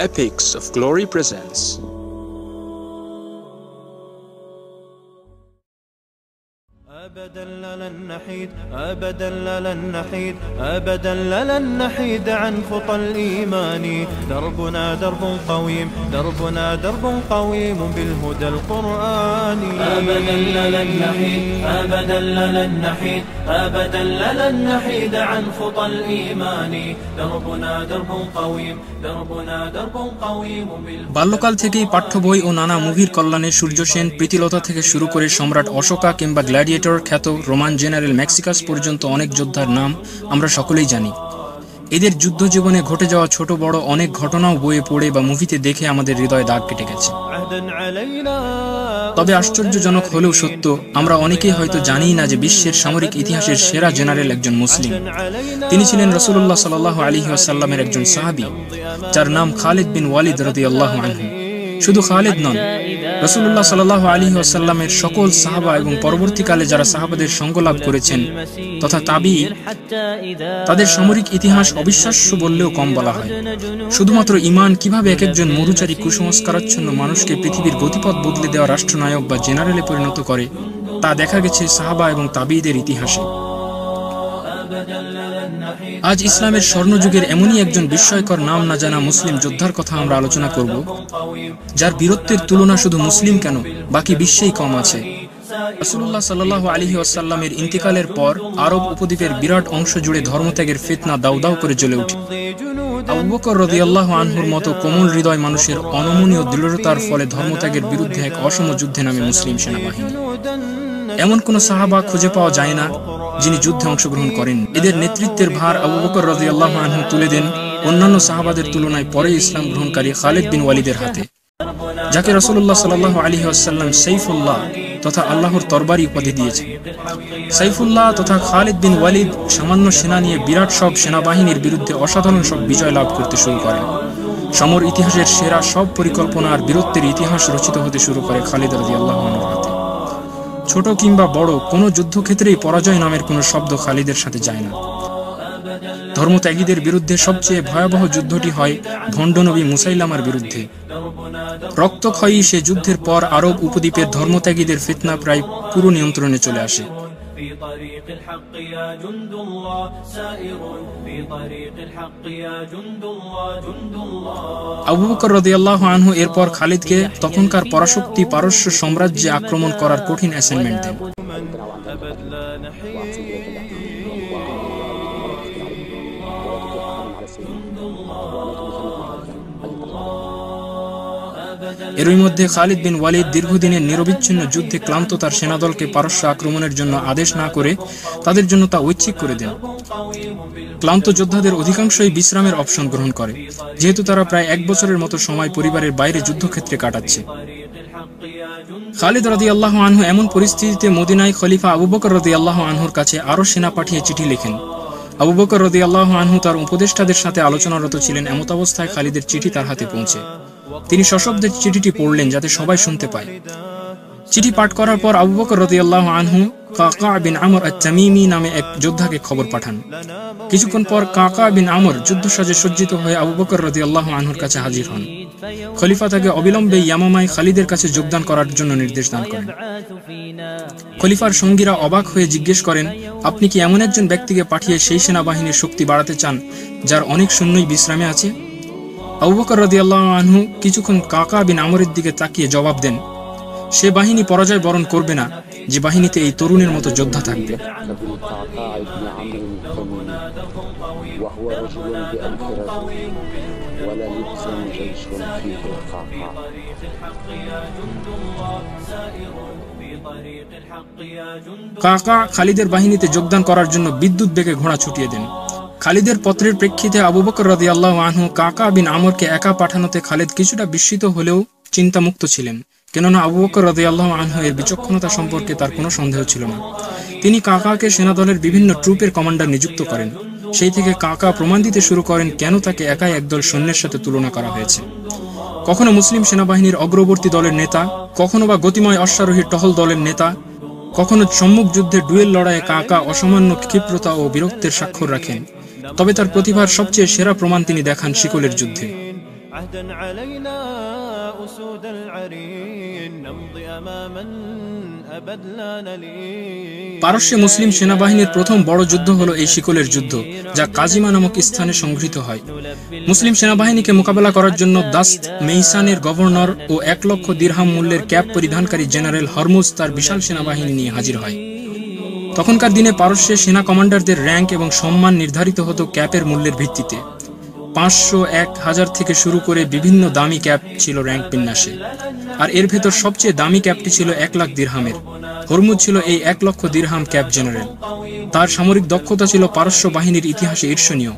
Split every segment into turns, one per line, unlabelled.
Epics of Glory presents
أبدا لن نحيد أبدا لن نحيد أبدا لن نحيد عن خطى الإيمان دربنا درب قويم دربنا درب قويم بالهدى القرآني أبدا لن نحيد أبدا لن نحيد أبدا لن نحيد عن خطى الإيمان دربنا درب قويم دربنا درب قويم
বাল্যকাল থেকেই পাঠ্য বই ও নানা মুভির কল্যাণে সূর্য সেন, প্রীতিলতা থেকে শুরু করে সম্রাট অশোকা কিংবা গ্ল্যাডিয়েটর খ্যাত রোমান জেনারেল ম্যাক্সিকাস পর্যন্ত অনেক যোদ্ধার নাম আমরা সকলেই জানি। এদের যুদ্ধ জীবনে ঘটে যাওয়া ছোট বড় অনেক ঘটনাও বইয়ে পড়ে বা মুভিতে দেখে আমাদের হৃদয়ে দাগ কেটে গেছে। তবে আশ্চর্যজনক হলেও সত্য, আমরা অনেকেই হয়তো জানি না যে বিশ্বের সামরিক ইতিহাসের সেরা জেনারেল একজন মুসলিম। তিনি ছিলেন রাসূলুল্লাহ সাল্লাল্লাহু আলাইহি ওয়াসাল্লামের একজন সাহাবী, যার নাম খালিদ বিন ওয়ালিদ রাদিয়াল্লাহু আনহু। শুধু খালিদ নন, রাসূলুল্লাহ সাল্লাল্লাহু আলাইহি ওয়াসাল্লামের সকল সাহাবা এবং পরবর্তীকালে যারা সাহাবাদের সঙ্গ লাভ করেছেন তথা তাবিঈ, তাদের সামরিক ইতিহাস অবিশ্বাস্য বললেও কম বলা হয়। শুধুমাত্র ঈমান কিভাবে এক একজন মরুচারী কুসংস্কারাচ্ছন্ন মানুষকে পৃথিবীর গতিপথ বদলে দেওয়া রাষ্ট্রনায়ক বা জেনারেলে পরিণত করে তা দেখা গেছে সাহাবা এবং তাবিঈদের ইতিহাসে। আজ ইসলামের স্বর্ণযুগের এমনই একজন বিস্ময়কর নাম না জানা মুসলিম যোদ্ধার কথা আমরা আলোচনা করব, যার বীরত্বের তুলনা শুধু মুসলিম কেন বাকি বিশ্বেই কম আছে। রাসূলুল্লাহ সাল্লাল্লাহু আলাইহি ওয়াসাল্লামের ইন্তিকালের পর আরব উপদ্বীপের বিরাট অংশ জুড়ে ধর্মত্যাগের ফিতনা দাউ দাউ করে জ্বলে ওঠে। আবু বকর রাদিয়াল্লাহু আনহুর মতো কোমল হৃদয় মানুষের অনমনীয় দৃঢ়তার ফলে ধর্মত্যাগের বিরুদ্ধে এক অসম যুদ্ধে নামে মুসলিম সেনাবাহিনী। এমন কোন সাহাবা খুঁজে পাওয়া যায় না যিনি যুদ্ধে অংশগ্রহণ করেন। এদের নেতৃত্বের ভার আবু বকর রাদিয়াল্লাহু আনহু তুলে দেন অন্যান্য সাহাবাদের তুলনায় পরে ইসলাম গ্রহণকারী খালিদ বিন ওয়ালিদের হাতে, যাকে রাসূলুল্লাহ সাল্লাল্লাহু আলাইহি ওয়াসাল্লাম সাইফুল্লাহ তথা আল্লাহর তরবারি উপাধি দিয়েছেন। সাইফুল্লাহ তথা খালিদ বিন ওয়ালিদ সামান্য সেনা নিয়ে বিরাট সব সেনাবাহিনীর বিরুদ্ধে অসাধারণ সব বিজয় লাভ করতে শুরু করেন। সমর ইতিহাসের সেরা সব পরিকল্পনা আর বীরত্বের ইতিহাস রচিত হতে শুরু করে খালিদ রাদিয়াল্লাহু আনহুর হাতে। ছোট কিংবা বড় কোনো যুদ্ধক্ষেত্রেই পরাজয় নামের কোনো শব্দ খালিদের সাথে যায় না। ধর্মত্যাগীদের বিরুদ্ধে সবচেয়ে ভয়াবহ যুদ্ধটি হয় ভণ্ড নবী মুসাইলামার বিরুদ্ধে। রক্তক্ষয়ী সে যুদ্ধের পর আরব উপদ্বীপের ধর্মত্যাগীদের ফিতনা প্রায় পুরো নিয়ন্ত্রণে চলে আসে। আবু বকর রাদিয়াল্লাহু আনহু এরপর খালিদকে তখনকার পরাশক্তি পারস্য সাম্রাজ্যে আক্রমণ করার কঠিন অ্যাসাইনমেন্ট দেন। এরই মধ্যে খালিদ বিন ওয়ালিদ দীর্ঘদিনের নিরবিচ্ছিন্ন যুদ্ধে ক্লান্ত তার সেনাদলকে পারস্য আক্রমণের জন্য আদেশ না করে তাদের জন্য তা ঐচ্ছিক করে দেন। ক্লান্ত যোদ্ধাদের অধিকাংশই বিশ্রামের অপশন গ্রহণ করে, যেহেতু তারা প্রায় এক বছরের মতো সময় পরিবারের বাইরে যুদ্ধক্ষেত্রে কাটাচ্ছে। খালিদ রাদিয়াল্লাহু আনহু এমন পরিস্থিতিতে মদিনায় খলিফা আবু বকর রাদিয়াল্লাহু আনহুর কাছে আরো সেনা পাঠিয়ে চিঠি লেখেন। আবু বকর রাদিয়াল্লাহু আনহু তার উপদেষ্টাদের সাথে আলোচনারত ছিলেন। এমত অবস্থায় খালিদের চিঠি তার হাতে পৌঁছে। তিনি সশব্দে চিঠিটি পড়লেন যাতে সবাই শুনতে পায়। চিঠি পাঠ করার পর আবু বকর রাদিয়াল্লাহু আনহু কাকা বিন আমর আত-তামিমি নামে এক যোদ্ধাকে খবর পাঠান। কিছুক্ষণ পর কাকা বিন আমর যুদ্ধ সাজে সজ্জিত হয়ে আবু বকর রাদিয়াল্লাহু আনহুর কাছে হাজির হন। খলিফা তাকে অবিলম্বে ইয়ামামায় খালিদের কাছে যোগদান করার জন্য নির্দেশ দান করেন। খলিফার সঙ্গীরা অবাক হয়ে জিজ্ঞেস করেন, আপনি কি এমন একজন ব্যক্তিকে পাঠিয়ে সেই সেনাবাহিনীর শক্তি বাড়াতে চান যার অনেক সৈন্যই বিশ্রামে আছে? আবু বকর রাদিয়াল্লাহু আনহু কিছুক্ষণ কাকা বিন আমরের দিকে তাকিয়ে জবাব দেন, সে বাহিনী পরাজয় বরণ করবে না যে বাহিনীতে এই তরুণের মতো যোদ্ধা থাকবে। কাকা খালিদের বাহিনীতে যোগদান করার জন্য বিদ্যুৎ বেগে ঘোড়া ছুটিয়ে দেন। খালিদের পত্রের প্রেক্ষিতে আবু বকর রাদিয়াল্লাহু আনহু কাকা বিন আমরকে একা পাঠানোতে খালিদ কিছুটা বিস্মিত হলেও চিন্তামুক্ত ছিলেন, কেননা আবু বকর রাদিয়াল্লাহু আনহু এর বিচক্ষণতা সম্পর্কে তার কোনো সন্দেহ ছিল না। তিনি কাকাকে সেনাদলের বিভিন্ন ট্রুপের কমান্ডার নিযুক্ত করেন। সেই থেকে কাকা প্রমাণ দিতে শুরু করেন কেন তাকে একাই একদল সৈন্যের সাথে তুলনা করা হয়েছে। কখনো মুসলিম সেনাবাহিনীর অগ্রবর্তী দলের নেতা, কখনো বা গতিময় অশ্বারোহী টহল দলের নেতা, কখনো সম্মুখ যুদ্ধে ডুয়েল লড়াইয়ে কাকা অসামান্য ক্ষিপ্রতা ও বীরত্বের স্বাক্ষর রাখেন। তবে তার প্রতিভার সবচেয়ে সেরা প্রমাণ তিনি দেখান শিকলের যুদ্ধে।
عهدا علينا أسود العرين نمضي أماما أبد لا نلين
পারস্যে মুসলিম সেনাবাহিনীর প্রথম বড় যুদ্ধ হলো এই শিকলের যুদ্ধ, যা কাজিমা নামক স্থানে সংঘটিত হয়। মুসলিম সেনাবাহিনীকে মোকাবেলা করার জন্য দাস্ত মেইসানের গভর্নর ও 1 লক্ষ দিরহাম মূল্যের ক্যাপ পরিধানকারী জেনারেল হরমুজ তার বিশাল সেনাবাহিনী নিয়ে হাজির হয়। তখনকার দিনে পারস্যে সেনা কমান্ডারদের র্যাঙ্ক এবং সম্মান নির্ধারিত হতো ক্যাপের মূল্যের ভিত্তিতে। 500, 1000 থেকে শুরু করে বিভিন্ন দামি ক্যাপ ছিল র্যাঙ্ক বিন্যাসে, আর এর ভেতর সবচেয়ে দামি ক্যাপটি ছিল 1 লাখ দিরহামের। হরমুজ ছিল এই 1 লক্ষ দিরহাম ক্যাপ জেনারেল। তার সামরিক দক্ষতা ছিল পারস্য বাহিনীর ইতিহাসে ঈর্ষণীয়।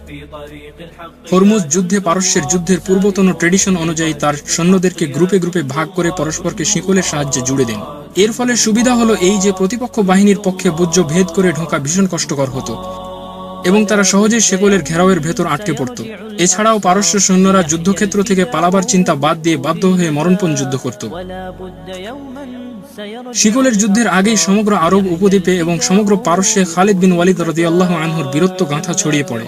হরমুজ যুদ্ধে পারস্যের যুদ্ধের পূর্বতন ট্রেডিশন অনুযায়ী তার সৈন্যদেরকে গ্রুপে গ্রুপে ভাগ করে পরস্পরকে শিকলের সাহায্যে জুড়ে দেন। এর ফলে সুবিধা হলো এই যে প্রতিপক্ষ বাহিনীর পক্ষে বুর্জ ভেদ করে ঢোকা ভীষণ কষ্টকর হতো এবং তারা সহজেই শিকলের ঘেরাওয়ের ভেতর আটকে পড়ত। এছাড়াও পারস্য সৈন্যরা যুদ্ধক্ষেত্র থেকে পালাবার চিন্তা বাদ দিয়ে বাধ্য হয়ে মরণপণ যুদ্ধ করত। শিকলের যুদ্ধের আগেই সমগ্র আরব উপদ্বীপে এবং সমগ্র পারস্যে খালিদ বিন ওয়ালিদ রাদিয়াল্লাহু আনহুর বীরত্ব গাঁথা ছড়িয়ে পড়ে।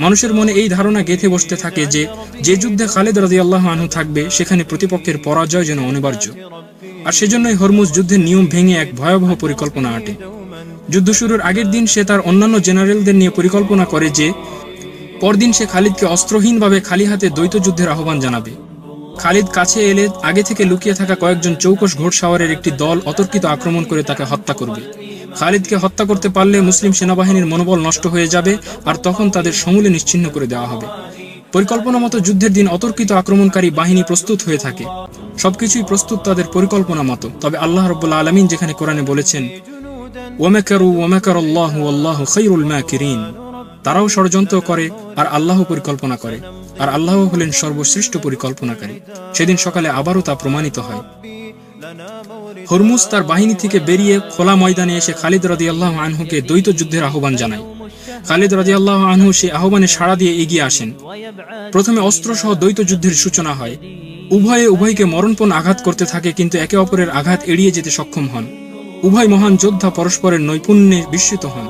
মানুষের মনে এই ধারণা গেঁথে বসতে থাকে যে যে যুদ্ধে খালিদ রাদিয়াল্লাহু আনহু থাকবে সেখানে প্রতিপক্ষের পরাজয় যেন অনিবার্য। আর সেজন্যই হরমুজ যুদ্ধের নিয়ম ভেঙে এক ভয়াবহ পরিকল্পনা আঁটে। যুদ্ধ শুরুর আগের দিন সে তার অন্যান্য জেনারেলদের নিয়ে পরিকল্পনা করে যে পরদিন সে খালিদকে অস্ত্রহীনভাবে খালি হাতে দ্বৈত যুদ্ধের আহ্বান জানাবে। খালিদ কাছে এলে আগে থেকে লুকিয়ে থাকা কয়েকজন চৌকস ঘোড়সাওয়ারের একটি দল অতর্কিত আক্রমণ করে তাকে হত্যা করবে। খালিদকে হত্যা করতে পারলে মুসলিম সেনাবাহিনীর মনোবল নষ্ট হয়ে যাবে, আর তখন তাদের সমূলে নিশ্চিহ্ন করে দেওয়া হবে। পরিকল্পনা মতো যুদ্ধের দিন অতর্কিত আক্রমণকারী বাহিনী প্রস্তুত হয়ে থাকে। সবকিছুই প্রস্তুত তাদের পরিকল্পনা মতো। তবে আল্লাহ রাব্বুল আলামিন যেখানে কোরআনে বলেছেন ওয়ামাকারু ওয়ামাকারাল্লাহু ওয়াল্লাহু খায়রুল মাকিরিন, তারাও ষড়যন্ত্র করে আর আল্লাহ পরিকল্পনা করে, আর আল্লাহ হলেন সর্বশ্রেষ্ঠ পরিকল্পনাকারী। সেদিন সকালে আবারও তা প্রমাণিত হয়। হরমুজ তার বাহিনী থেকে বেরিয়ে খোলা ময়দানে এসে খালিদ রাদিয়াল্লাহু আনহুকে দ্বৈত যুদ্ধের আহ্বান জানায়। খালিদ রাদিয়াল্লাহু আনহু সেই আহ্বানে সাড়া দিয়ে এগিয়ে আসেন। প্রথমে অস্ত্রসহ দ্বৈত যুদ্ধের সূচনা হয়। উভয়ে উভয়কে মরণপণ আঘাত করতে থাকে, কিন্তু একে অপরের আঘাত এড়িয়ে যেতে সক্ষম হন। উভয় মহান যোদ্ধা পরস্পরের নৈপুণ্যে বিস্মিত হন।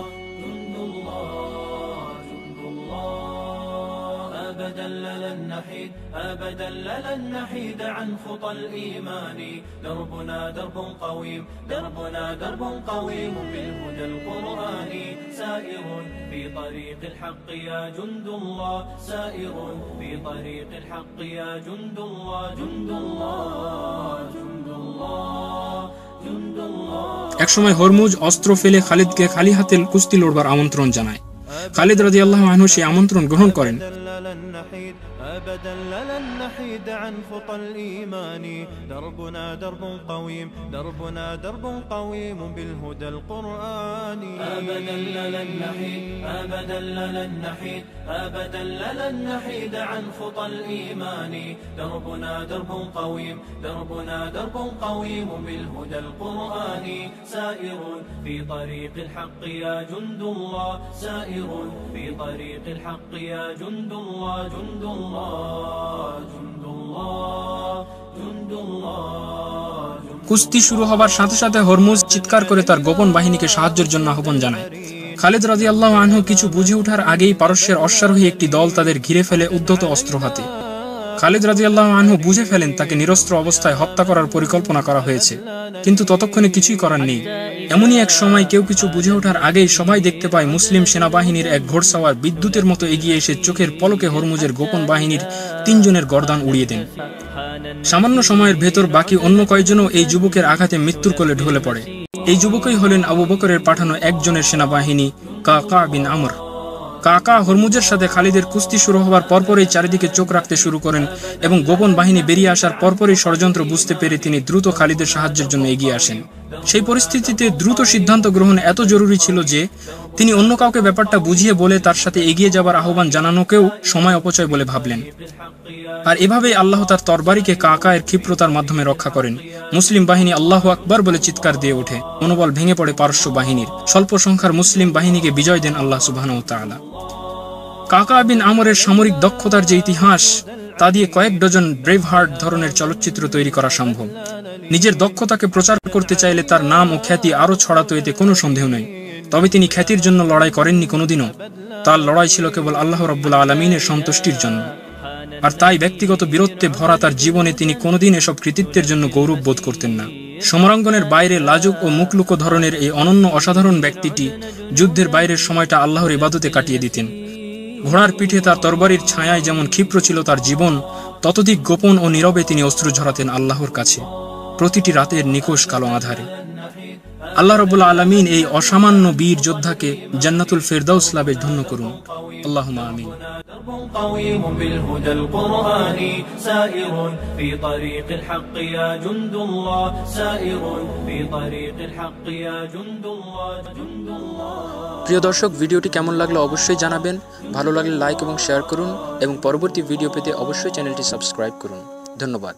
أبدا لن نحيد عن خطى الإيمان دربنا درب قويم دربنا درب قويم بالهدى القرآني سائر في طريق الحق يا جند الله سائر في طريق الحق يا جند الله جند الله جند الله جند الله।
একসময় হরমুজ অস্ত্র ফেলে খালিদকে খালি হাতে কুস্তি লড়বার আমন্ত্রণ জানায়। খালিদ রাদিয়াল্লাহু আনহু সেই আমন্ত্রণ গ্রহণ করেন।
أبدا لن نحيد عن خطى الإيمان دربنا درب قويم دربنا درب قويم بالهدى القرآني أبدا لن نحيد أبدا لن نحيد أبدا لن نحيد عن خطى الإيمان دربنا درب قويم دربنا درب قويم بالهدى القرآني سائر في طريق الحق يا جند الله سائر في طريق الحق يا جند الله جند الله
কুস্তি শুরু হবার সাথে সাথে হরমুজ চিৎকার করে তার গোপন বাহিনীকে সাহায্যের জন্য আহ্বান জানায়। খালিদ রাদিয়াল্লাহু আনহু কিছু বুঝে ওঠার আগেই পারস্যের অশ্বারোহী একটি দল তাদের ঘিরে ফেলে উদ্ধত অস্ত্র হাতে। খালিদ রাদিয়াল্লাহু আনহু বুঝে ফেলেন তাকে নিরস্ত্র অবস্থায় হত্যা করার পরিকল্পনা করা হয়েছে, কিন্তু ততক্ষণে কিছুই করার নেই। এমনই এক সময় কেউ কিছু বুঝে ওঠার আগেই সবাই দেখতে পায় মুসলিম সেনাবাহিনীর এক ঘোড়সাওয়ার বিদ্যুতের মতো এগিয়ে এসে চোখের পলকে হরমুজের গোপন বাহিনীর 3 জনের গর্দান উড়িয়ে দেন। সামান্য সময়ের ভেতর বাকি অন্য কয়েকজনও এই যুবকের আঘাতে মৃত্যুর কোলে ঢলে পড়ে। এই যুবকই হলেন আবু বকরের পাঠানো একজনের সেনাবাহিনী কাকা বিন আমর। কাকা হরমুজের সাথে খালিদের কুস্তি শুরু হওয়ার পরপরই চারিদিকে চোখ রাখতে শুরু করেন এবং গোপন বাহিনী বেরিয়ে আসার পরপরই ষড়যন্ত্র বুঝতে পেরে তিনি দ্রুত খালিদের সাহায্যের জন্য এগিয়ে আসেন। সেই পরিস্থিতিতে দ্রুত সিদ্ধান্ত গ্রহণ এত জরুরি ছিল যে তিনি অন্য কাউকে ব্যাপারটা বুঝিয়ে বলে তার সাথে এগিয়ে যাবার আহ্বান জানানোকেও সময় অপচয় বলে ভাবলেন। আর এভাবেই আল্লাহ তার তরবারিকে কাকা এর ক্ষিপ্রতার মাধ্যমে রক্ষা করেন। মুসলিম বাহিনী আল্লাহু আকবার বলে চিৎকার দিয়ে ওঠে। মনোবল ভেঙে পড়ে পারস্য বাহিনীর। স্বল্প সংখ্যার মুসলিম বাহিনীকে বিজয় দেন আল্লাহ সুবহানাহু ওয়া তাআলা। কাকা বিন আমরের সামরিক দক্ষতার যে ইতিহাস, তা দিয়ে কয়েক ডজন ব্রেভ হার্ট ধরনের চলচ্চিত্র তৈরি করা সম্ভব। নিজের দক্ষতাকে প্রচার করতে চাইলে তার নাম ও খ্যাতি আরো ছড়াতো, এতে কোনো সন্দেহ নেই। তবে তিনি খ্যাতির জন্য লড়াই করেননি কোনোদিনও। তার লড়াই ছিল কেবল আল্লাহ রাব্বুল আলামিনের সন্তুষ্টির জন্য। আর তাই ব্যক্তিগত বীরত্বে ভরা তার জীবনে তিনি কোনোদিন এসব কৃতিত্বের জন্য গৌরব বোধ করতেন না। সমরাঙ্গনের বাইরে লাজুক ও মুখলুকো ধরনের এই অনন্য অসাধারণ ব্যক্তিটি যুদ্ধের বাইরের সময়টা আল্লাহর ইবাদতে কাটিয়ে দিতেন। ঘোড়ার পিঠে তার তরবারির ছায়ায় যেমন ক্ষিপ্র ছিল তার জীবন, ততোধিক গোপন ও নীরবে তিনি অশ্রু ঝরাতেন আল্লাহর কাছে প্রতিটি রাতের নিকোষ কালো আধারে। আল্লাহ রাব্বুল আলামিন এই অসামান্য বীর যোদ্ধাকে জান্নাতুল ফেরদাউস লাভে ধন্য করুন। আল্লাহুম্মা আমিন।
قويم بالهدى القرآني سائر في طريق الحق يا جند الله سائر في طريق الحق يا جند الله جند الله।
প্রিয় দর্শক, ভিডিওটি কেমন লাগলো অবশ্যই জানাবেন। ভালো লাগলে লাইক এবং শেয়ার করুন এবং পরবর্তী ভিডিও পেতে অবশ্যই চ্যানেলটি সাবস্ক্রাইব করুন। ধন্যবাদ।